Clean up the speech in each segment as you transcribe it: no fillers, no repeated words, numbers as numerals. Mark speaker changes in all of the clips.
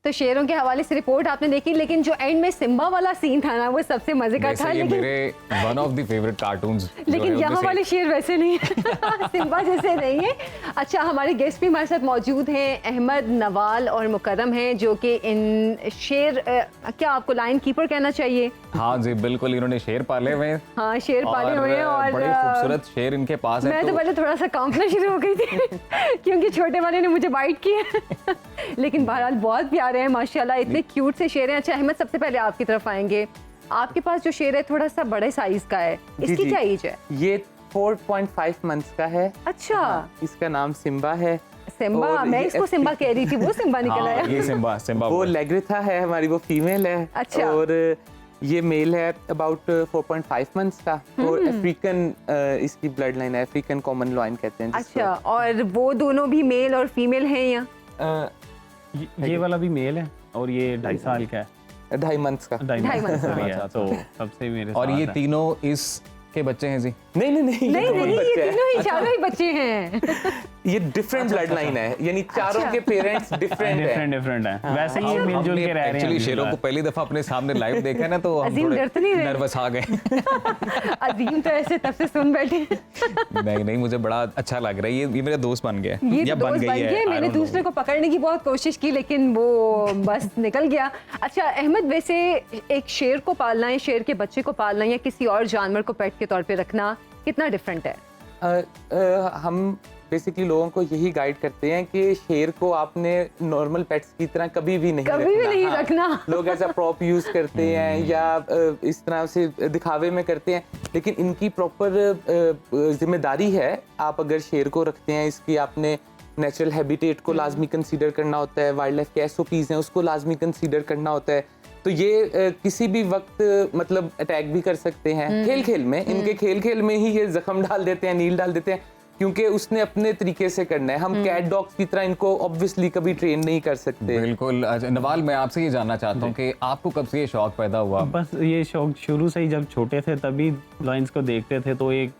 Speaker 1: तो शेरों के हवाले से रिपोर्ट आपने देखी, लेकिन जो एंड में सिम्बा वाला सीन था ना वो सबसे मजे का था।
Speaker 2: ये
Speaker 1: लेकिन
Speaker 2: मेरे one of the favourite cartoons,
Speaker 1: लेकिन यहाँ वाले शेर वैसे नहीं है सिम्बा जैसे नहीं है। अच्छा, हमारे गेस्ट भी हमारे साथ मौजूद हैं, अहमद, नवाल और मुकर्रम हैं, जो कि इन शेर क्या आपको लाइन कीपर कहना चाहिए?
Speaker 2: हाँ जी बिल्कुल, इन्होंने शेर पाले हुए हैं।
Speaker 1: हाँ, शेर पाले हुए हैं और
Speaker 2: बड़े खूबसूरत शेर इनके पास है।
Speaker 1: मैं तो पहले थोड़ा सा कांपना शुरू हो गई थी क्योंकि छोटे वाले ने मुझे बाइट किया लेकिन बहरहाल बहुत प्यारे हैं माशाल्लाह, इतने क्यूट से शेर हैं। अच्छा अहमद, सबसे पहले आपकी तरफ आएंगे। आपके पास जो शेर है थोड़ा सा बड़े साइज का है, इसकी क्या एज है?
Speaker 3: ये 4.5 मंथ्स का है।
Speaker 1: अच्छा,
Speaker 3: इसका नाम सिम्बा है।
Speaker 1: सिम्बा, मैं इसको सिम्बा कह रही थी, वो सिम्बा निकल आया।
Speaker 2: ये सिम्बा
Speaker 3: वो लेग्रिथा है हमारी, वो फीमेल है।
Speaker 1: अच्छा।
Speaker 3: और ये मेल है अबाउट 4.5 मंथ्स का, और अफ्रीकन इसकी ब्लड लाइन है, अफ्रीकन कॉमन लॉइन कहते हैं जिसको।
Speaker 1: अच्छा, और वो दोनों भी मेल और फीमेल हैं या?
Speaker 4: ये वाला भी मेल है और ये 2.5 साल का है,
Speaker 3: 2.5 मंथ्स का।
Speaker 4: 2.5 मंथ का भी है,
Speaker 2: अच्छा,
Speaker 4: तो सबसे मेरे
Speaker 2: और
Speaker 4: साथ
Speaker 2: ये
Speaker 4: है।
Speaker 2: तीनों इसके बच्चे हैं जी?
Speaker 3: नहीं,
Speaker 1: नहीं, ये तीनों ही चारों ही बच्चे हैं।
Speaker 3: ये डिफरेंट ब्लड लाइन है, यानी चारों के पेरेंट्स डिफरेंट हैं।
Speaker 4: डिफरेंट है। वैसे ही ये मिलजुल के रह रहे हैं।
Speaker 2: एक्चुअली शेरों को पहली दफा अपने सामने लाइव देखा है ना, तो हम
Speaker 1: अजीम
Speaker 2: थोड़े
Speaker 1: डर तो नहीं रहे?
Speaker 2: नर्वस आ गए
Speaker 1: अजीम तो ऐसे तब से सुन बैठे
Speaker 2: नहीं, मुझे बड़ा अच्छा लग रहा है। ये मेरा दोस्त बन गया
Speaker 1: ये
Speaker 2: या
Speaker 1: तो दोस्त बन गए। मैंने दूसरे को पकड़ने की बहुत कोशिश की लेकिन वो बस निकल गया। अच्छा अहमद, वैसे एक शेर को पालना है, शेर के बच्चे को पालना या किसी और जानवर को पेट के तौर पे रखना कितना डिफरेंट है?
Speaker 3: हम बेसिकली लोगों को यही गाइड करते हैं कि शेर को आपने नॉर्मल पेट्स की तरह कभी भी नहीं रखना। लोग ऐसा प्रॉप यूज करते हैं या इस तरह से दिखावे में करते हैं, लेकिन इनकी प्रॉपर जिम्मेदारी है। आप अगर शेर को रखते हैं, इसकी आपने नेचुरल हैबिटेट को लाजमी कंसीडर करना होता है, वाइल्ड लाइफ के SOPs हैं उसको लाजमी कंसीडर करना होता है। तो ये किसी भी वक्त मतलब अटैक भी कर सकते हैं। खेल में इनके खेल में ही ये जख्म डाल देते हैं, नील डाल देते हैं, क्योंकि उसने अपने तरीके से करना है। हम कैट डॉग्स की तरह इनको ऑब्वियसली कभी ट्रेन नहीं कर सकते।
Speaker 2: बिल्कुल। नवाल, मैं आपसे ये जानना चाहता हूँ कि आपको कब से ये शौक पैदा हुआ?
Speaker 4: बस ये शौक शुरू से ही, जब छोटे थे तभी लाइंस को देखते थे तो एक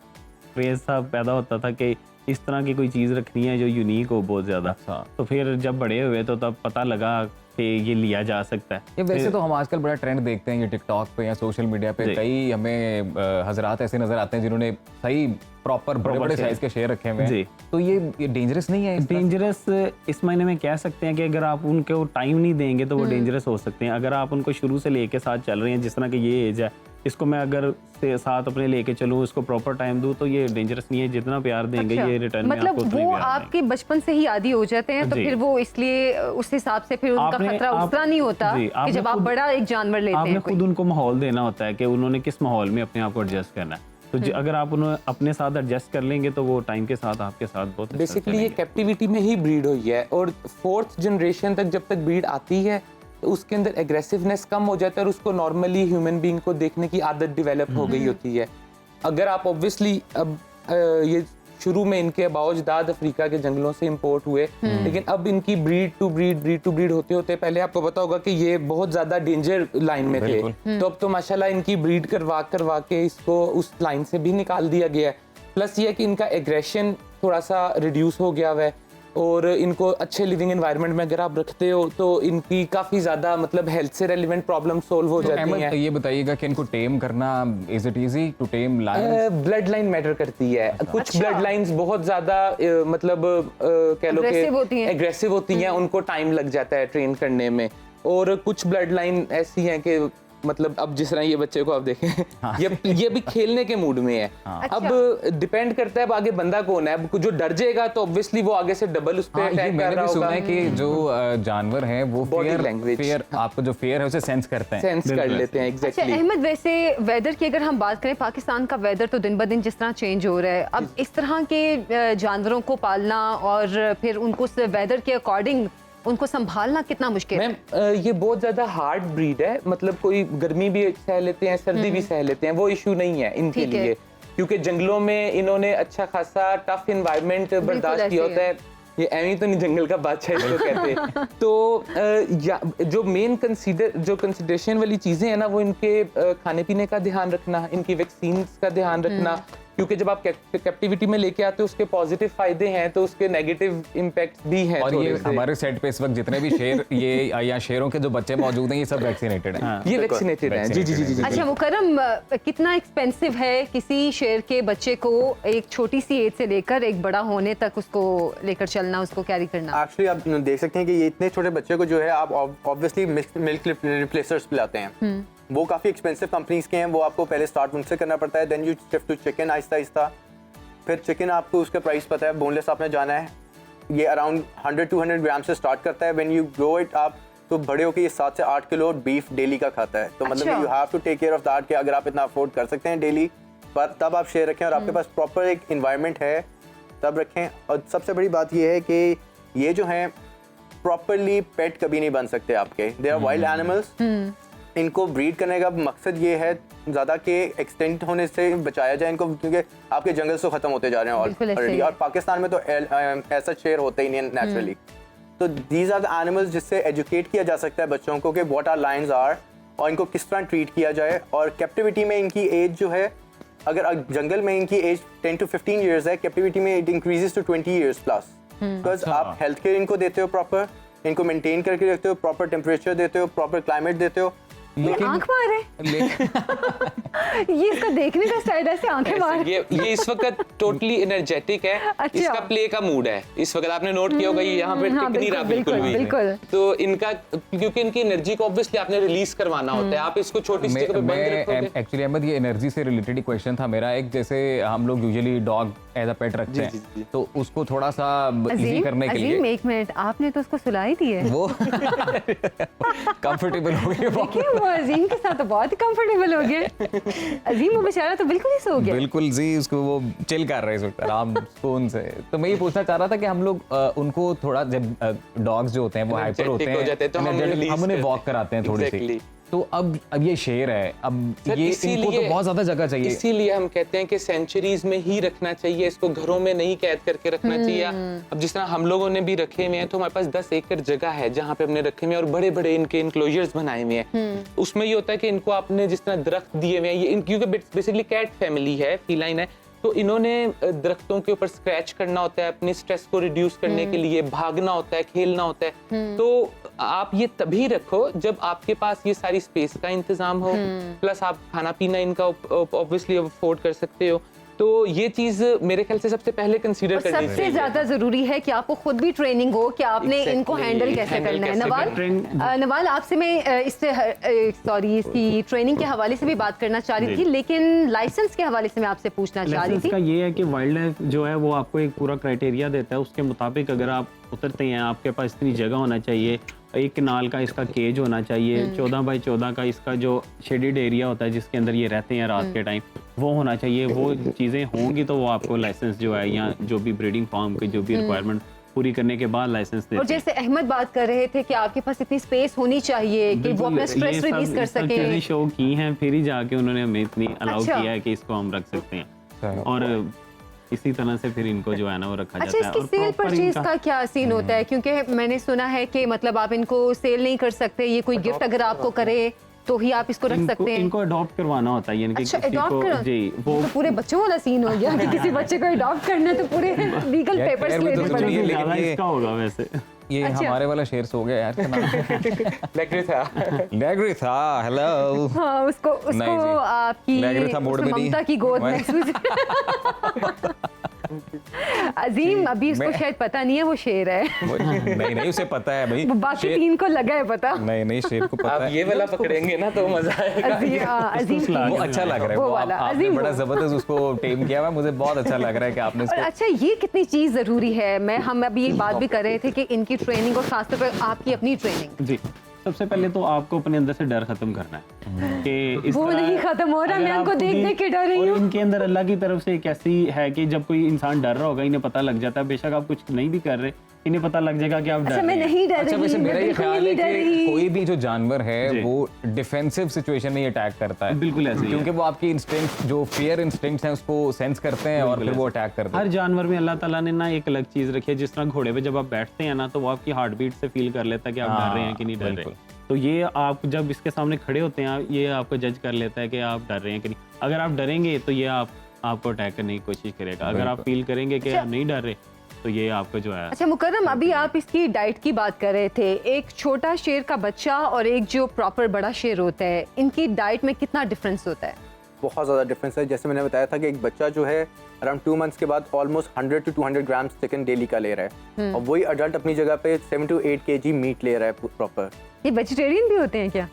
Speaker 4: क्रेज सा पैदा होता था कि इस तरह की कोई चीज़ रखनी है जो यूनिक हो बहुत ज़्यादा।
Speaker 2: अच्छा।
Speaker 4: तो फिर जब बड़े हुए तो तब पता लगा कि ये लिया जा सकता है।
Speaker 2: ये वैसे तो हम आजकल बड़ा ट्रेंड देखते हैं, ये टिकटॉक पे या सोशल मीडिया पे कई हमें हजरात ऐसे नजर आते हैं जिन्होंने सही प्रॉपर बड़े साइज के शेर रखे हुए हैं। तो ये डेंजरस नहीं है?
Speaker 4: डेंजरस इस मायने में कह सकते हैं कि अगर आप उनको टाइम नहीं देंगे तो वो डेंजरस हो सकते हैं। अगर आप उनको शुरू से लेके साथ चल रहे हैं, जिस तरह की ये एज है, इसको मैं अगर साथ अपने लेके चलूँ, इसको प्रॉपर टाइम दूँ, तो ये डेंजरस नहीं है। जितना प्यार देंगे ये रिटर्न में आपको
Speaker 1: मतलब वो आपके बचपन से ही आदी हो जाते हैं, तो फिर वो इसलिए उस हिसाब से फिर उनका खतरा उस तरह नहीं होता कि जब आप बड़ा एक जानवर लेते हैं।
Speaker 4: आपने खुद उनको माहौल देना होता है कि उन्होंने किस माहौल में अपने आप को एडजस्ट करना है। तो अगर आप उन्हें अपने साथ एडजस्ट कर लेंगे तो वो टाइम के साथ आपके साथ बहुत
Speaker 3: बेसिकली ये कैप्टिविटी में ही ब्रीड हुई है, और 4th जनरेशन तक जब तक ब्रीड आती है तो उसके अंदर एग्रेसिवनेस कम हो जाता है और उसको नॉर्मली ह्यूमन बीइंग को देखने की आदत डेवलप हो गई होती है। अगर आप ऑब्वियसली अब ये शुरू में इनके अबाउजदाद अफ्रीका के जंगलों से इंपोर्ट हुए, लेकिन अब इनकी ब्रीड टू ब्रीड होते होते पहले आपको पता होगा कि ये बहुत ज्यादा डेंजर लाइन में थे, तो अब तो माशाल्लाह इनकी ब्रीड करवा के इसको उस लाइन से भी निकाल दिया गया है। प्लस ये कि इनका एग्रेशन थोड़ा सा रिड्यूस हो गया है, और इनको अच्छे लिविंग एनवायरनमेंट में अगर आप रखते हो तो इनकी काफी ज्यादा मतलब हेल्थ से रेलेवेंट प्रॉब्लम सोल्व हो जाती हैं।
Speaker 2: ये बताइएगा कि इनको टेम करना, is it easy to tame lion?
Speaker 3: Blood line matter करती है। कुछ ब्लड लाइंस बहुत ज्यादा मतलब कह लो कि एग्रेसिव होती हैं, उनको टाइम लग जाता है ट्रेन करने में, और कुछ ब्लड लाइन ऐसी हैं कि मतलब अब जिस तरह ये बच्चे को आप देखें ये भी खेलने के मूड में है। अब डिपेंड करता है अब आगे बंदा कौन है। अब जो डर जाएगा तो ऑब्वियसली वो आगे से डबल उस पे अटैक कर रहा होगा।
Speaker 2: सुना है कि जो जानवर हैं वो फेयर आपको जो फेयर है उसे सेंस करते हैं,
Speaker 3: सेंस कर लेते हैं। एग्जैक्टली।
Speaker 1: अच्छा अहमद, वैसे वेदर की अगर हम बात करें, पाकिस्तान का वेदर तो दिन ब दिन जिस तरह चेंज हो रहा है, अब इस तरह के जानवरों को पालना और फिर उनको वेदर के अकॉर्डिंग उनको संभालना कितना मुश्किल है?
Speaker 3: ये बहुत ज्यादा हार्ड ब्रीड है। मतलब कोई गर्मी भी सह लेते हैं, सर्दी भी सह लेते हैं, वो इशू नहीं है इनके लिए, क्योंकि जंगलों में इन्होंने अच्छा खासा टफ एनवायरनमेंट बर्दाश्त किया होता है। ये एवी तो नहीं जंगल का बादशाह इसको कहते हैं। तो जो मेन कंसिडरेशन वाली चीजें हैं ना, वो इनके खाने पीने का ध्यान रखना, इनकी वैक्सीन का ध्यान रखना, क्योंकि जब आप कैप्टिविटी में लेके आते हो उसके पॉजिटिव फायदे हैं तो उसके नेगेटिव इम्पैक्ट भी हैं
Speaker 2: और
Speaker 3: थोड़े
Speaker 2: ये
Speaker 3: से।
Speaker 2: हमारे सेट पे इस वक्त जितने भी शेर ये या शेरों के जो बच्चे मौजूद हैं ये सब वैक्सीनेटेड हैं।
Speaker 3: ये वैक्सीनेटेड हैं। जी जी जी जी जी।
Speaker 1: अच्छा मुकरम, कितना एक्सपेंसिव है किसी शेर के बच्चे को एक छोटी सी एज से लेकर एक बड़ा होने तक उसको लेकर चलना, उसको कैरी करना?
Speaker 5: एक्चुअली आप देख सकते हैं कि ये इतने छोटे बच्चे को जो है आप ऑब्वियसली मिल्क रिप्लेसर्स पिलाते हैं, वो काफ़ी एक्सपेंसिव कंपनीज के हैं, वो आपको पहले स्टार्ट उनसे करना पड़ता है, then you shift to chicken आहिस्ता आहिस्ता। फिर चिकन आपको उसका प्राइस पता है, बोनलेस आपने जाना है, ये अराउंड 100-200 ग्राम से स्टार्ट करता है। व्हेन यू ग्रो इट आप तो बड़े होकर ये 7 से 8 किलो बीफ डेली का खाता है। तो मतलब you have to take care of that कि अगर आप इतना अफोर्ड कर सकते हैं डेली पर तब आप शेयर रखें और आपके पास प्रॉपर एक इन्वायरमेंट है तब रखें। और सबसे बड़ी बात ये है कि ये जो हैं प्रॉपरली पेट कभी नहीं बन सकते आपके, दे आर वाइल्ड एनिमल्स। इनको ब्रीड करने का मकसद ये है ज़्यादा के एक्सटेंट होने से बचाया जाए इनको, क्योंकि आपके जंगल तो ख़त्म होते जा रहे हैं
Speaker 1: बिल्कुल ऐसे
Speaker 5: ऑलरेडी,
Speaker 1: ही।
Speaker 5: और पाकिस्तान में तो ऐसा शेर होते ही नहीं नेचुरली। तो दीज आर द एनिमल्स जिससे एजुकेट किया जा सकता है बच्चों को कि व्हाट आर लायंस आर और इनको किस तरह ट्रीट किया जाए। और कैप्टिविटी में इनकी एज जो है, अगर जंगल में इनकी एज 10 to 15 ईयर्स है, कैप्टिविटी में it increases to 20 years plus, because आप हेल्थ केयर इनको देते हो, प्रॉपर इनको मेंटेन करके रखते हो, प्रॉपर टेम्परेचर देते हो, प्रॉपर क्लाइमेट देते हो।
Speaker 1: ये आंख मारे ये इसका देखने का स्टाइल ऐसे आंखें मार।
Speaker 3: ये इस वक्त टोटली एनर्जेटिक है।
Speaker 1: अच्छा।
Speaker 3: इसका प्ले का मूड है इस वक्त, आपने नोट किया होगा ये यहाँ पे
Speaker 1: हाँ,
Speaker 3: टिक नहीं रहा बिल्कुल भी।
Speaker 1: बिल्कुल।
Speaker 3: तो इनका क्योंकि इनकी एनर्जी को ऑब्वियसली आपने रिलीज करवाना होता है, आप इसको छोटी सी जगह पे बंद रखोगे।
Speaker 2: एक्चुअली अहमद ये एनर्जी से रिलेटेड ही क्वेश्चन था मेरा एक, जैसे हम लोग यूजुअली डॉग एज अ पेट रखते हैं तो उसको थोड़ा सा इजी करने के लिए
Speaker 1: अजीम एक मिनट, आपने तो उसको सुला ही दी है।
Speaker 2: वो कंफर्टेबल हो गए वो।
Speaker 1: देखिए वो अजीम के साथ तो बहुत ही कंफर्टेबल हो गए। अजीम वो बेचारा तो बिल्कुल ही सो गया।
Speaker 2: बिल्कुल जी, उसको वो चिल कर रहे हैं इस वक्त आराम सुकून से। तो मैं ये पूछना चाह रहा था कि हम लोग उनको थोड़ा, जब डॉग्स जो होते हैं वो हाइपर होते
Speaker 3: हो जाते
Speaker 2: हैं
Speaker 3: हैं, तो हम
Speaker 2: energetic,
Speaker 3: release
Speaker 2: हम उन्हें
Speaker 3: करते
Speaker 2: वॉक कराते हैं थोड़ी सी।
Speaker 3: Exactly.
Speaker 2: तो अब ये शेर है, अब
Speaker 3: सर,
Speaker 2: ये इनको तो बहुत ज्यादा जगह चाहिए।
Speaker 3: इसीलिए हम कहते हैं कि सेंचुरीज में ही रखना चाहिए इसको, घरों में नहीं कैद करके रखना चाहिए। अब जिस तरह हम लोगों ने भी रखे हुए हैं तो हमारे पास 10 एकड़ जगह है जहाँ पे हमने रखे हुए हैं और बड़े बड़े इनके इंक्लोजर्स बनाए हुए हैं। उसमें ये होता है कि इनको आपने जिस तरह दरख्त दिए हुए हैं, ये क्योंकि बेसिकली कैट फैमिली है, फीलाइन है, तो इन्होंने दरख्तों के ऊपर स्क्रैच करना होता है अपने स्ट्रेस को रिड्यूस करने के लिए, भागना होता है, खेलना होता है। तो आप ये तभी रखो जब आपके पास ये सारी स्पेस का इंतजाम हो, प्लस आप खाना पीना इनका ऑब्वियसली अफोर्ड कर सकते हो। तो ये चीज मेरे ख्याल से सबसे पहले कंसीडर
Speaker 1: और
Speaker 3: करनी
Speaker 1: सबसे
Speaker 3: चाहिए।
Speaker 1: ज्यादा जरूरी है कि आपको खुद भी ट्रेनिंग हो कि आपने
Speaker 3: Exactly.
Speaker 1: इनको हैंडल कैसे
Speaker 3: Handle
Speaker 1: करना है।
Speaker 3: कैसे
Speaker 1: नवाल
Speaker 3: करना
Speaker 1: नवाल आपसे मैं इसकी ट्रेनिंग के हवाले से भी बात करना चाह रही थी, लेकिन लाइसेंस के हवाले से मैं आपसे पूछना चाह रही
Speaker 4: लाइसेंस का
Speaker 1: थी।
Speaker 4: ये है कि वाइल्ड लाइफ जो है वो आपको एक पूरा क्राइटेरिया देता है, उसके मुताबिक अगर आप उतरते हैं आपके पास इतनी जगह होना चाहिए, एक कनाल का इसका केज होना चाहिए, 14 बाई 14 का इसका जो शेडेड एरिया होता है जिसके अंदर ये रहते हैं रात के टाइम, वो होना चाहिए। वो चीज़ें होंगी तो वो आपको लाइसेंस जो है या जो भी ब्रीडिंग फार्म की जो भी रिक्वायरमेंट पूरी करने के बाद लाइसेंस देते
Speaker 1: और जैसे अहमद बात कर रहे थे कि आपके पास इतनी स्पेस होनी चाहिए कि वो अपना स्ट्रेस रिलीज कर सके।
Speaker 4: शो की हैं, फिर ही जाके उन्होंने हमें इतनी अलाउ
Speaker 1: अच्छा।
Speaker 4: किया है कि इसको हम रख सकते हैं, और इसी तरह से फिर इनको जो है ना वो रखा
Speaker 1: अच्छा,
Speaker 4: जाता है।
Speaker 1: इसकी
Speaker 4: और
Speaker 1: सेल
Speaker 4: proper
Speaker 1: परचेज
Speaker 4: इनका-
Speaker 1: का क्या सीन होता है? क्योंकि मैंने सुना है कि मतलब आप इनको सेल नहीं कर सकते, ये कोई गिफ्ट अगर आपको करे तो ही आप इसको रख सकते हैं।
Speaker 4: इनको अडॉप्ट करवाना होता है, यानी कि
Speaker 1: अच्छा,
Speaker 4: किसी
Speaker 1: adopt
Speaker 4: को
Speaker 1: करा-
Speaker 4: जी वो
Speaker 1: तो पूरे बच्चों वाला सीन हो गया कि किसी बच्चे को अडॉप्ट करना है तो पूरे लीगल
Speaker 2: यार,
Speaker 1: पेपर्स
Speaker 2: खैर, वो तो
Speaker 1: लेने
Speaker 2: जरूरी
Speaker 1: पड़ेंगे।
Speaker 2: है, लेकिन
Speaker 4: ज़्यादा
Speaker 2: ये-
Speaker 4: इसका होगा वैसे।
Speaker 2: ये
Speaker 1: अच्छा।
Speaker 2: हमारे वाला शेर सो गया यार।
Speaker 3: लेग्रेथा
Speaker 2: लेग्रेथा, हेलो।
Speaker 1: हाँ, उसको
Speaker 2: नहीं जी।
Speaker 1: आपकी
Speaker 2: लेग्रेथा मोड
Speaker 1: उसको
Speaker 2: में नहीं।
Speaker 1: ममता की गोद
Speaker 2: मैं-
Speaker 1: महसूस अजीम अभी उसको
Speaker 2: मैं-
Speaker 1: शायद पता नहीं है वो शेर है,
Speaker 2: नहीं उसे पता है भाई।
Speaker 1: वो बाकी
Speaker 2: शेर-
Speaker 1: 3 को लगा है पता।
Speaker 2: नहीं शेर को पता
Speaker 3: आप
Speaker 2: है।
Speaker 3: ये वाला पकड़ेंगे ना तो मजा आएगा।
Speaker 1: अजीम
Speaker 2: वो अच्छा लग रहा है,
Speaker 1: वो
Speaker 2: वो
Speaker 1: वाला,
Speaker 2: आपने
Speaker 1: अजीम
Speaker 2: बड़ा
Speaker 1: वो।
Speaker 2: जबरदस्त उसको टेम किया हुआ है, मुझे बहुत अच्छा लग रहा है कि आपने
Speaker 1: और
Speaker 2: इसको।
Speaker 1: अच्छा, ये कितनी चीज जरूरी है? हम अभी ये बात भी कर रहे थे कि इनकी ट्रेनिंग और खासतौर पर आपकी अपनी ट्रेनिंग,
Speaker 4: जी, सबसे पहले तो आपको अपने अंदर से डर खत्म करना है कि इस
Speaker 1: वो
Speaker 4: तरह
Speaker 1: नहीं खत्म हो रहा,
Speaker 4: अगर
Speaker 1: मैं
Speaker 4: आप
Speaker 1: उनको देख
Speaker 4: खुद ही-
Speaker 1: देख के डर रही
Speaker 4: और
Speaker 1: हूँ।
Speaker 4: इनके अंदर अल्लाह की तरफ से एक ऐसी है कि जब कोई इंसान डर रहा होगा इन्हें पता लग जाता है, बेशक आप कुछ नहीं भी कर रहे, इन्हें पता लग जाएगा कि आप डर
Speaker 1: अच्छा, मैं
Speaker 4: रहे हैं।
Speaker 1: नहीं डर
Speaker 2: अच्छा, वैसे
Speaker 1: रही,
Speaker 2: मेरा
Speaker 1: मैं
Speaker 2: ये
Speaker 1: बिल्कुल
Speaker 2: ख्याल है
Speaker 1: नहीं डर
Speaker 2: कि
Speaker 1: रही।
Speaker 2: कोई भी जो जानवर है
Speaker 4: जी।
Speaker 2: वो डिफेंसिव सिचुएशन में ही अटैक करता है,
Speaker 4: बिल्कुल ऐसे ही है।
Speaker 2: क्योंकि वो आपकी इंस्टिंक्ट जो फियर इंस्टिंक्ट्स हैं उसको सेंस करते हैं और फिर वो अटैक करते
Speaker 4: हर
Speaker 2: हैं।
Speaker 4: जानवर में अल्लाह ताला ने ना एक अलग चीज रखी है, जिस तरह घोड़े पे जब आप बैठते हैं ना तो वो आपकी हार्ट बीट से फील कर लेता है कि आप डर रहे हैं कि नहीं डर रहे।
Speaker 2: बिल्कुल।
Speaker 4: तो ये आप जब इसके सामने खड़े होते हैं ये आपको जज कर लेता है कि आप डर रहे हैं कि नहीं। अगर आप डरेंगे तो ये आप आपको अटैक करने की कोशिश करेगा। अगर आप फील करेंगे कि आप नहीं डर रहे तो ये आपका जो है।
Speaker 1: अच्छा मुकर्रम, अभी आप इसकी डाइट की बात कर रहे थे, एक छोटा शेर का बच्चा और एक जो प्रॉपर बड़ा शेर होता है, इनकी डाइट में कितना डिफरेंस होता है?
Speaker 5: बहुत ज़्यादा डिफरेंस है। जैसे मैंने बताया था कि एक बच्चा जो है अराउंड 2 मंथ्स के बाद almost 100 to 200 grams chicken daily का ले रहा है, और वही अडल्ट अपनी जगह पे 7 to 8 kg मीट ले रहा है प्रॉपर।
Speaker 1: ये वेजिटेरियन भी होते हैं क्या?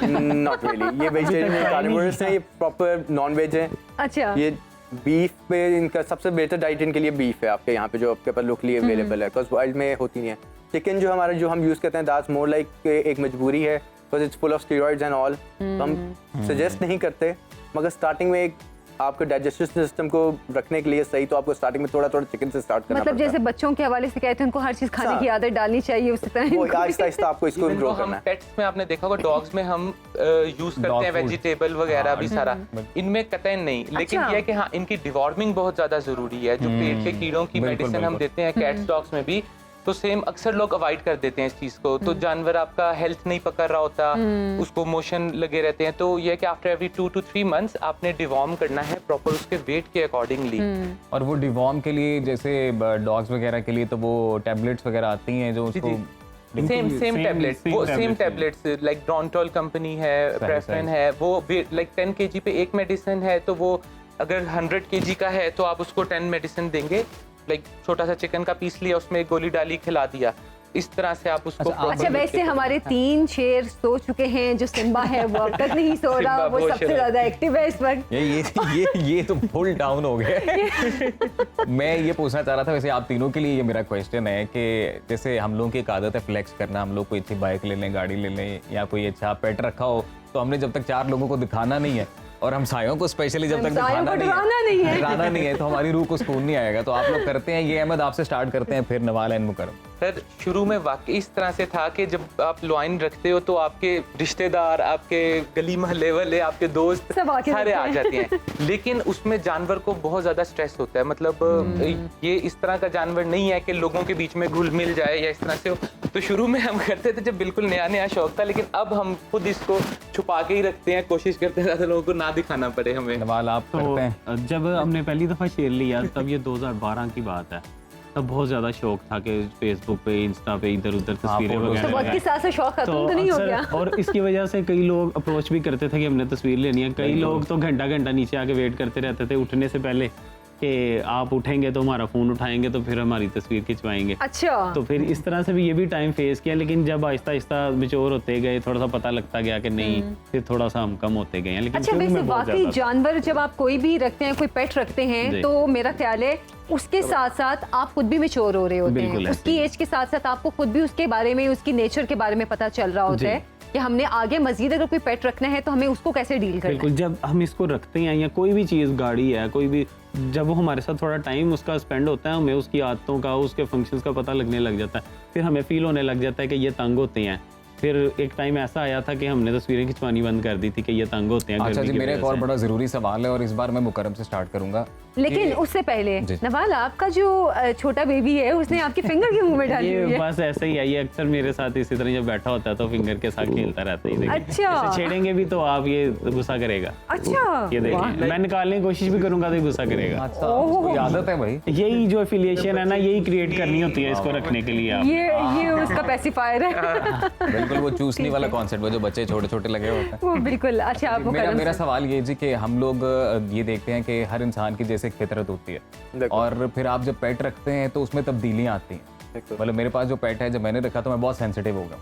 Speaker 5: नॉट रियली, ये वेजिटेरियन कार्निवोरस हैं, ये प्रॉपर नॉन वेज हैं।
Speaker 1: अच्छा,
Speaker 5: ये बीफ पे इनका सबसे बेहतर डाइट इनके लिए बीफ है आपके यहाँ पे, जो आपके पास लोकली अवेलेबल है, बिकॉज वाइल्ड में होती नहीं है। चिकन जो हमारा जो हम यूज़ करते हैं, दैट्स मोर लाइक एक मजबूरी है, because it's full of steroids and all. तो हम सजेस्ट नहीं करते, मगर स्टार्टिंग में एक आपके डाइजेस्टिव सिस्टम को रखने के लिए सही, तो आपको स्टार्टिंग में थोड़ा थोड़ा चिकन से स्टार्ट करना
Speaker 1: मतलब
Speaker 5: पड़ता
Speaker 1: जैसे बच्चों के हवाले से कहते हैं उनको हर चीज़ खाने की आदत डालनी चाहिए, उसी तरह
Speaker 5: है। वो
Speaker 1: इनको भी-
Speaker 5: आहिस्ता आहिस्ता आपको इसको ग्रो करना है।
Speaker 3: पेट्स में आपने देखा होगा, डॉग्स में हम यूज करते हैं
Speaker 2: food।
Speaker 3: वेजिटेबल वगैरह भी सारा, इनमें कतई नहीं। लेकिन
Speaker 1: अच्छा।
Speaker 3: ये है कि हाँ, इनकी डिवॉर्मिंग बहुत ज्यादा जरूरी है। जो पेट के कीड़ों की
Speaker 2: बिल्कुल,
Speaker 3: मेडिसिन हम
Speaker 2: बिल्कुल।
Speaker 3: देते हैं कैट्स डॉग्स में भी, तो सेम अक्सर लोग अवॉइड कर देते हैं इस चीज को। तो जानवर आपका हेल्थ नहीं पकड़ रहा होता, उसको मोशन लगे रहते हैं। तो ये कि आफ्टर एवरी 2 to 3 मंथ्स आपने डिवॉर्म करना है प्रॉपर उसके वेट के अकॉर्डिंगली।
Speaker 2: और वो डिवॉर्म के लिए जैसे डॉग्स वगैरह के लिए तो वो टैबलेट्स वगैरह आती हैं जो उसको
Speaker 3: सेम टैबलेट, वो सेम टैबलेट्स लाइक ड्रॉन्टोल कंपनी है, प्रेफरेन है, वो लाइक 10 kg पे एक मेडिसिन है। तो वो अगर 100 kg का है तो आप उसको 10 मेडिसिन देंगे। लाइक छोटा सा चिकन का पीस लिया, उसमें एक गोली डाली, खिला दिया, इस तरह से आप उसको
Speaker 1: अच्छा, वैसे हमारे 3 शेर सो चुके हैं, जो सिम्बा है वो अब तक नहीं सो रहा,
Speaker 3: सिम्बा
Speaker 1: वो
Speaker 3: बहुत
Speaker 1: सबसे
Speaker 3: शरारती।
Speaker 1: ज्यादा एक्टिव है इस वक्त।
Speaker 2: ये तो फुल डाउन हो गए। मैं ये पूछना चाह रहा था, वैसे आप तीनों के लिए ये मेरा क्वेश्चन है कि जैसे हम लोगों की एक आदत है फ्लेक्स करना, हम लोग कोई अच्छी बाइक ले लें, गाड़ी ले लें, या कोई अच्छा पेट रखा हो, तो हमने जब तक 4 लोगों को दिखाना नहीं है, और हम सायों को स्पेशली जब तक
Speaker 1: हमसायों को डराना नहीं है।
Speaker 2: तो हमारी रूह को सुकून नहीं आएगा। तो आप लोग करते हैं ये, अहमद आपसे स्टार्ट करते हैं, फिर नवाल एंड मुकर्रम।
Speaker 3: सर शुरू में वाकई इस तरह से था कि जब आप लॉइन रखते हो तो आपके रिश्तेदार, आपके गली मोहल्ले वाले, आपके दोस्त
Speaker 1: सब आके
Speaker 3: सारे आ
Speaker 1: रुकते
Speaker 3: जाते हैं। लेकिन उसमें जानवर को बहुत ज्यादा स्ट्रेस होता है। मतलब ये इस तरह का जानवर नहीं है कि लोगों के बीच में घुल मिल जाए या इस तरह से हो। तो शुरू में हम करते थे जब बिल्कुल नया नया शौक था, लेकिन अब हम खुद इसको छुपा के ही रखते हैं, कोशिश करते हैं ज्यादा लोगों को ना दिखाना पड़े हमें।
Speaker 2: नवाल आप
Speaker 4: तो
Speaker 2: करते हैं?
Speaker 4: जब हमने पहली दफ़ा शेयर लिया तब ये 2012 की बात है। तब बहुत ज़्यादा शौक था कि फेसबुक पे, इंस्टा पे इधर उधर तस्वीरें
Speaker 2: फोटोज
Speaker 4: वगैरह
Speaker 1: तो वक्त के
Speaker 4: लगाएं।
Speaker 1: साथ से शौक खत्म तो नहीं हो
Speaker 4: अक्सर-
Speaker 1: गया?
Speaker 4: और इसकी वजह से कई लोग अप्रोच भी करते थे कि हमने तस्वीर लेनी है। कई लोग तो घंटा घंटा नीचे आके वेट करते रहते थे उठने से पहले कि आप उठेंगे तो हमारा फ़ोन उठाएंगे तो फिर हमारी तस्वीर खिंचवाएंगे।
Speaker 1: अच्छा,
Speaker 4: तो फिर इस तरह से भी ये भी टाइम फेस किया, लेकिन जब आहिस्ता आहिस्ता मैच्योर होते गए, थोड़ा सा पता लगता गया कि नहीं, फिर थोड़ा सा हम कम होते गए हैं। लेकिन
Speaker 1: अच्छा,
Speaker 4: शुरू
Speaker 1: वैसे
Speaker 4: में बहुत
Speaker 1: वाकई
Speaker 4: ज़्यादा था।
Speaker 1: जानवर जब आप कोई भी रखते हैं, कोई पेट रखते हैं,
Speaker 4: जी।
Speaker 1: तो मेरा ख्याल है उसके साथ साथ आप खुद भी मैच्योर हो रहे होते हैं।
Speaker 4: बिल्कुल
Speaker 1: उसकी एज के साथ साथ आपको खुद भी उसके बारे में, उसकी नेचर के बारे में पता चल रहा होता
Speaker 4: जी।
Speaker 1: है कि हमने आगे मजीद अगर कोई पेट रखना है तो हमें उसको कैसे डील करना है।
Speaker 4: बिल्कुल, जब हम इसको रखते हैं या कोई भी चीज़, गाड़ी है, कोई भी, जब वो हमारे साथ थोड़ा टाइम उसका स्पेंड होता है, हमें उसकी आदतों का, उसके फंक्शंस का पता लगने लग जाता है। फिर हमें फील होने लग जाता है कि ये तंग होते हैं। फिर एक टाइम ऐसा आया था कि हमने तस्वीरें खिंचवानी बंद कर दी थी कि ये तंग होते हैं।
Speaker 2: अच्छा
Speaker 4: गर्मी
Speaker 2: जी,
Speaker 4: की
Speaker 2: मेरा एक
Speaker 4: वजह
Speaker 2: और
Speaker 4: से।
Speaker 2: बड़ा ज़रूरी सवाल है, और इस बार मैं मुकर्रम से स्टार्ट करूंगा।
Speaker 1: लेकिन
Speaker 2: कि-
Speaker 1: उससे पहले
Speaker 2: जी।
Speaker 1: नवाल, आपका जो छोटा बेबी है उसने आपकी फिंगर के मुंह में डाली हुई
Speaker 4: ये
Speaker 1: है।
Speaker 4: बस ऐसा ही है, ये अक्सर मेरे साथ इसी तरह जब बैठा होता है तो फिंगर के साथ खेलता रहता है। ये देखिए।
Speaker 1: अच्छा।
Speaker 4: इसे छेड़ेंगे भी तो आप, ये गुस्सा करेगा।
Speaker 1: अच्छा,
Speaker 4: ये देखिए, मैं निकालने की कोशिश भी करूंगा तो ये गुस्सा करेगा।
Speaker 2: अच्छा, उसको आदत है भाई।
Speaker 4: यही जो एफिलिएशन है ना, यही क्रिएट करनी होती है इसको रखने के लिए आप।
Speaker 1: ये उसका पैसिफायर है।
Speaker 2: बिल्कुल वो चूसनी वाला कॉन्सेप्ट है जो बच्चे छोटे छोटे लगे होते हैं।
Speaker 1: वो बिल्कुल। अच्छा, आप वो
Speaker 2: मेरा
Speaker 1: करम
Speaker 2: मेरा
Speaker 1: से-
Speaker 2: सवाल ये जी कि हम लोग ये देखते हैं कि हर इंसान की जैसे एक फितरत होती है,
Speaker 5: बिल्कुल।
Speaker 2: और फिर आप जब पेट रखते हैं तो उसमें तब्दीलियां आती हैं।
Speaker 5: बिल्कुल।
Speaker 2: मतलब मेरे पास जो पेट है, जब मैंने रखा तो मैं बहुत सेंसिटिव हो गया।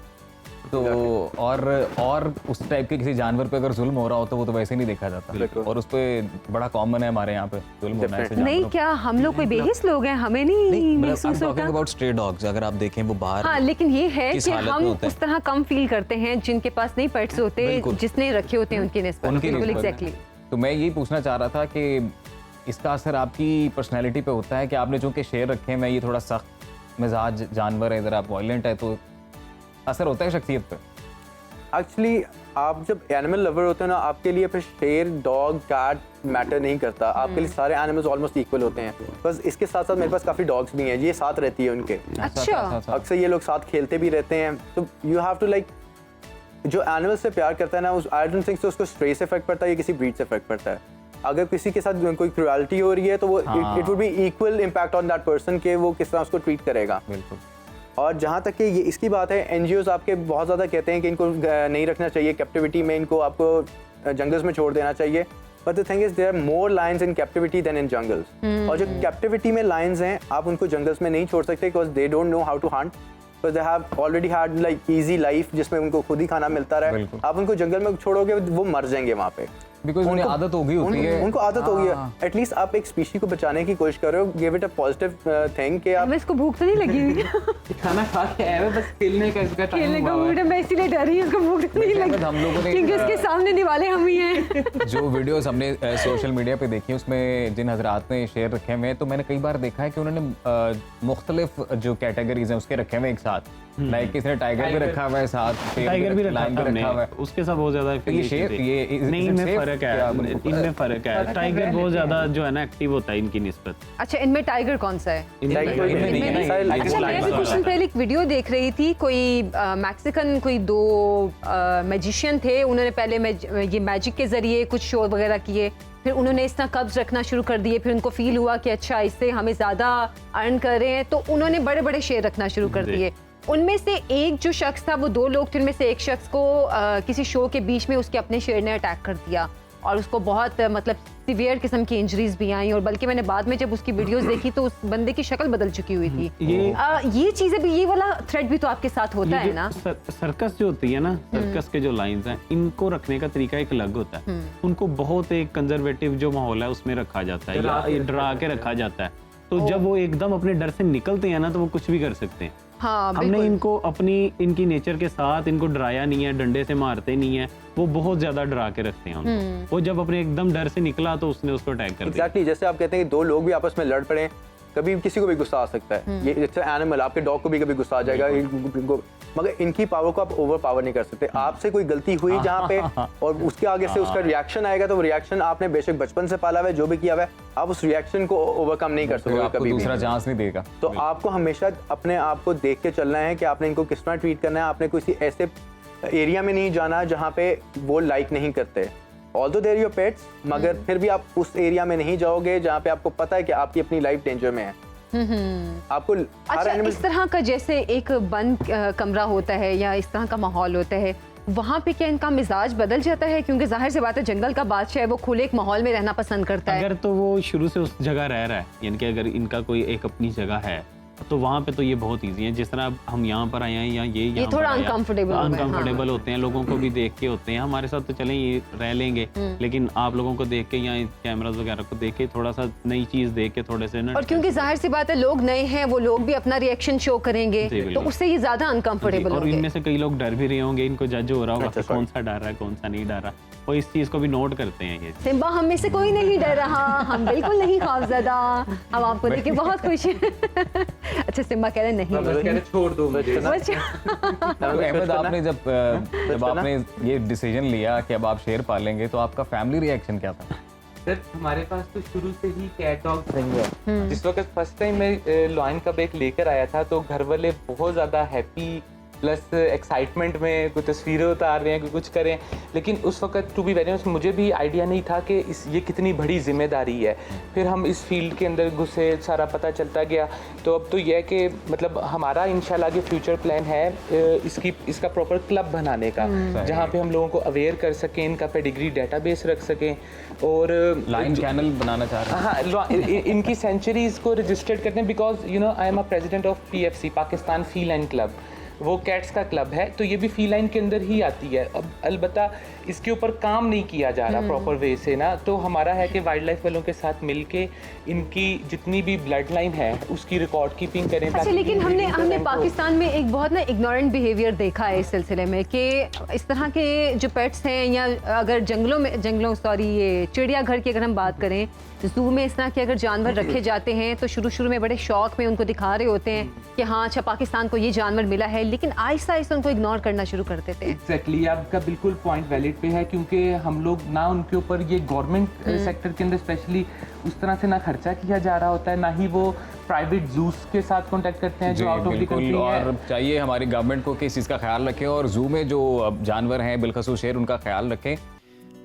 Speaker 2: तो और उस टाइप के किसी जानवर पे अगर जुल्म हो रहा हो तो वो तो वैसे नहीं देखा जाता,
Speaker 5: बिल्कुल।
Speaker 2: और उस पे बड़ा कॉमन है हमारे यहाँ पे जुल्म होना ऐसे
Speaker 1: नहीं,
Speaker 2: जानवरों पे।
Speaker 1: क्या हम लोग कोई बेहिस लोग हैं? हमें नहीं महसूस होता।
Speaker 2: अबाउट स्ट्रे डॉग्स, अगर आप देखें वो बाहर
Speaker 1: हाँ, लेकिन ये है
Speaker 2: किस
Speaker 1: कि
Speaker 2: हालत
Speaker 1: हम
Speaker 2: में होते हैं?
Speaker 1: उस तरह कम फील करते हैं जिनके पास नहीं पेट्स होते,
Speaker 2: बिल्कुल।
Speaker 1: जिसने रखे होते हैं उनकी निस्बत।
Speaker 2: उनकी
Speaker 1: बिल्कुल,
Speaker 2: निस्बत में।
Speaker 1: एग्जैक्टली।
Speaker 2: तो मैं यही पूछना चाह रहा था कि इसका असर आपकी पर्सनैलिटी पे होता है कि आपने चूंकि शेर रखे हैं, मैं ये थोड़ा सख्त मिजाज जानवर है, इधर आप वायलेंट है, तो असर होता है शख्सियत पे?
Speaker 5: एक्चुअली आप जब एनिमल लवर होते हैं ना, आपके लिए फिर शेर, डॉग, कैट मैटर नहीं करता। आपके लिए सारे एनिमल्स ऑलमोस्ट इक्वल होते हैं। बस इसके साथ साथ मेरे पास काफ़ी डॉग्स भी हैं, ये साथ रहती है उनके।
Speaker 1: अच्छा।
Speaker 5: अक्सर ये लोग साथ खेलते भी रहते हैं। तो यू हैव टू लाइक, जो एनिमल से प्यार करता है ना, उस आई डोंट थिंक उसको स्ट्रे से फर्क पड़ता है या किसी ब्रीड से फर्क पड़ता है। अगर किसी के साथ कोई क्रुएलिटी हो रही है तो वो it would be equal impact on that person के वो किस तरह उसको ट्रीट करेगा।
Speaker 2: बिल्कुल।
Speaker 5: और जहाँ तक कि ये इसकी बात है, एनजीओज आपके बहुत ज़्यादा कहते हैं कि इनको नहीं रखना चाहिए कैप्टिविटी में, इनको आपको जंगल्स में छोड़ देना चाहिए। But the thing is there are more lions in captivity than in jungles. और जो कैप्टिविटी में लायंस हैं आप उनको जंगल्स में नहीं छोड़ सकते because they don't know how to hunt, because they have already had like easy life जिसमें उनको खुद ही खाना मिलता रहे। आप उनको जंगल में छोड़ोगे वो मर जाएंगे वहाँ पे,
Speaker 2: बिकॉज उन्हें आदत हो गई होती है।
Speaker 5: उनको आदत हो गई है। एटलीस्ट आप एक स्पीशी को बचाने की कोशिश कर रहे हो, give it a positive thing कि आप
Speaker 1: हमें इसको भूख तो नहीं लगी हुई
Speaker 3: खाना खा के आया है, बस खेलने का इसका टाइम
Speaker 1: खेलने का
Speaker 3: हुआ
Speaker 1: मूड है, मैं इसीलिए डर रही हूँ इसको भूख तो नहीं लगी
Speaker 2: हम लोगों ने
Speaker 1: क्योंकि उसके सामने निवाले हम ही हैं।
Speaker 2: जो वीडियोस हमने सोशल मीडिया पे देखी उसमें जिन हजरात ने शेर रखे हुए हैं, तो मैंने कई बार देखा है कि उन्होंने मुख्तलिफ जो कैटेगरीज हैं उसके रखे हुए एक साथ, लाइक किसी ने टाइगर भी रखा हुआ है साथ,
Speaker 4: टाइगर भी
Speaker 2: लायन भी रखा हुआ है।
Speaker 4: उसके साथ बहुत ज्यादा
Speaker 2: ये शेर ये
Speaker 4: नहीं, इनमें फर्क है, इनमें फर्क है। टाइगर बहुत ज्यादा जो है ना एक्टिव होता है इनकी निस्बत।
Speaker 1: अच्छा, इनमें टाइगर कौन सा है?
Speaker 2: इनमें
Speaker 1: अच्छा, मैं भी कुछ दिन पहले एक वीडियो देख रही थी, कोई मैक्सिकन कोई दो मैजिशियन थे, उन्होंने पहले ये मैजिक के जरिए कुछ शो वगैरह किए, फिर उन्होंने इस तरह कब्ज रखना शुरू कर दिए, फिर उनको फील हुआ कि अच्छा इससे हमें ज़्यादा अर्न कर रहे हैं, तो उन्होंने बड़े बड़े शेर रखना शुरू कर दिए। उनमें से एक जो शख्स था, वो 2 लोग थे, उनमें से एक शख्स को किसी शो के बीच में उसके अपने शेर ने अटैक कर दिया और उसको बहुत मतलब सीवियर किस्म की इंजरीज भी आई, और बल्कि मैंने बाद में जब उसकी वीडियोस देखी तो उस बंदे की शक्ल बदल चुकी हुई थी। ये चीजें भी, ये वाला थ्रेड भी तो आपके साथ होता है ना?
Speaker 4: सर्कस जो होती है ना, सर्कस के जो लाइंस हैं, इनको रखने का तरीका एक अलग होता है। उनको बहुत एक कंजर्वेटिव जो माहौल है उसमें रखा जाता है या डरा के रखा जाता है, तो जब वो एकदम अपने डर से निकलते हैं ना तो वो कुछ भी कर सकते हैं।
Speaker 1: हाँ,
Speaker 4: हमने इनको इनकी नेचर के साथ इनको डराया नहीं है, डंडे से मारते नहीं है, वो बहुत ज्यादा डरा के रखते हैं उनको। वो जब अपने एकदम डर से निकला तो उसने उसको अटैक कर दिया।
Speaker 5: एग्जैक्टली, जैसे आप कहते हैं कि 2 लोग भी आपस में लड़ पड़े, कभी किसी को भी गुस्सा आ सकता है। ये इट्स एनिमल, आपके डॉग को भी कभी गुस्सा आ जाएगा, मगर इनकी पावर को आप ओवर पावर नहीं कर सकते। आपसे कोई गलती हुई जहाँ पे और उसके आगे से उसका रिएक्शन आएगा, तो वो रिएक्शन आपने बेशक बचपन से पाला हुआ है, जो भी किया हुआ है, आप उस रिएक्शन को ओवरकम नहीं कर सकते कभी
Speaker 2: दूसरा चांस नहीं देगा।
Speaker 5: तो आपको हमेशा अपने आप को देख के चलना है कि आपने इनको किस तरह ट्रीट करना है। आपने किसी ऐसे एरिया में नहीं जाना जहाँ पे वो लाइक नहीं करते, ऑल्दो देयर योर पेट्स, मगर फिर भी आप उस एरिया में नहीं जाओगे जहाँ पे आपको पता है कि आपकी अपनी लाइफ डेंजर में है। आपको
Speaker 1: अच्छा, इस तरह का जैसे एक बंद कमरा होता है या इस तरह का माहौल होता है, वहाँ पे क्या इनका मिजाज बदल जाता है? क्योंकि जाहिर सी बात है जंगल का बादशाह है, वो खुले एक माहौल में रहना पसंद करता है।
Speaker 4: अगर तो वो शुरू से उस जगह रह रहा है, यानी कि अगर इनका कोई एक अपनी जगह है, तो वहाँ पे तो ये बहुत इजी है। जिस तरह हम यहाँ पर आए हैं या ये
Speaker 1: थोड़ा अनकंफर्टेबल
Speaker 4: होते हैं, लोगों को भी देख के होते हैं। हमारे साथ तो चलें ये रह लेंगे, लेकिन आप लोगों को देख के या कैमरास वगैरह को देख के थोड़ा सा नई चीज देख के थोड़े से ना,
Speaker 1: और क्योंकि जाहिर सी बात है लोग नए हैं, वो लोग भी अपना रिएक्शन शो करेंगे, तो उससे ये ज्यादा अनकंफर्टेबल
Speaker 4: और इनमें से कई लोग डर भी रहे होंगे, इनको जज हो रहा होगा कि कौन सा डर रहा है कौन सा नहीं डर रहा, और इस चीज को भी नोट करते हैं ये।
Speaker 1: सिम्बा, हम में से कोई नहीं डर रहा, हम बिल्कुल नहीं खौफजदा, हम आपको देख के बहुत खुश हैं। अच्छा, सिम्बा कह रहे नहीं,
Speaker 3: छोड़ दो मुझे।
Speaker 2: तो अहमद, आपने जब आपने ये डिसीजन लिया कि अब आप शेर पालेंगे, तो आपका फैमिली रिएक्शन क्या था?
Speaker 3: सर, हमारे पास तो शुरू से ही कैट डॉग्स नहीं है। जिस वक्त फर्स्ट टाइम मैं लॉयन कब एक लेकर आया था, तो घर वाले बहुत ज़्यादा हैप्पी प्लस एक्साइटमेंट में कुछ तस्वीरें उतार रहे हैं, कुछ करें, लेकिन उस वक्त टू बी वेरी ऑनेस्ट मुझे भी आइडिया नहीं था कि ये कितनी बड़ी जिम्मेदारी है। फिर हम इस फील्ड के अंदर घुसे, सारा पता चलता गया, तो अब तो यह है कि मतलब हमारा इंशाल्लाह के फ्यूचर प्लान है इसका प्रॉपर क्लब बनाने का, जहाँ पे हम लोगों को अवेयर कर सकें, इनका पेडिग्री डेटाबेस रख सकें, और
Speaker 2: लाइन चैनल बनाना चाह रहे हैं।
Speaker 3: हाँ, इनकी सेंचुरीज को रजिस्टर्ड करते हैं, because you know I am a president of PFC, Pakistan feline club. वो कैट्स का क्लब है, तो ये भी फीलाइन के अंदर ही आती है। अब अलबत्ता इसके ऊपर काम नहीं किया जा रहा प्रॉपर वे से ना, तो हमारा है कि वाइल्ड लाइफ वालों के साथ मिलके इनकी जितनी भी ब्लड लाइन है उसकी रिकॉर्ड कीपिंग करें।
Speaker 1: अच्छा, लेकिन हमने पाकिस्तान में एक बहुत ना इग्नोरेंट बिहेवियर देखा है इस सिलसिले में कि इस तरह के जो पेट्स हैं, या अगर ये चिड़ियाघर की अगर हम बात करें, जू में इस तरह के अगर जानवर रखे जाते हैं तो शुरू में बड़े शौक में उनको दिखा रहे होते हैं कि हाँ अच्छा पाकिस्तान को ये जानवर मिला है, लेकिन आहिस्ता आहिस्ता उनको इग्नोर करना शुरू कर देते हैं।
Speaker 3: एग्जैक्टली, आपका बिल्कुल पॉइंट वैलिड पे है, क्योंकि हम लोग ना उनके ऊपर ये गवर्नमेंट सेक्टर के अंदर स्पेशली उस तरह से ना खर्चा किया जा रहा होता है, ना ही वो प्राइवेट जूस के साथ कांटेक्ट करते हैं जो आउट ऑफ द कंट्री है।
Speaker 2: और चाहिए हमारी गवर्नमेंट को कि इस चीज़ का ख्याल रखें और जू में जो जानवर हैं बिलखसूस शेर, उनका ख्याल रखें।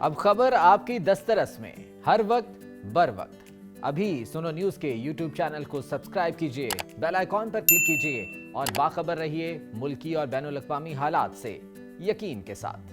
Speaker 6: अब खबर आपकी दस्तरस में, हर वक्त बर वक्त। अभी सुनो न्यूज के YouTube चैनल को सब्सक्राइब कीजिए, बेल आइकॉन पर क्लिक कीजिए और बाखबर रहिए मुल्की और बैनुल अक़वामी हालात से यकीन के साथ।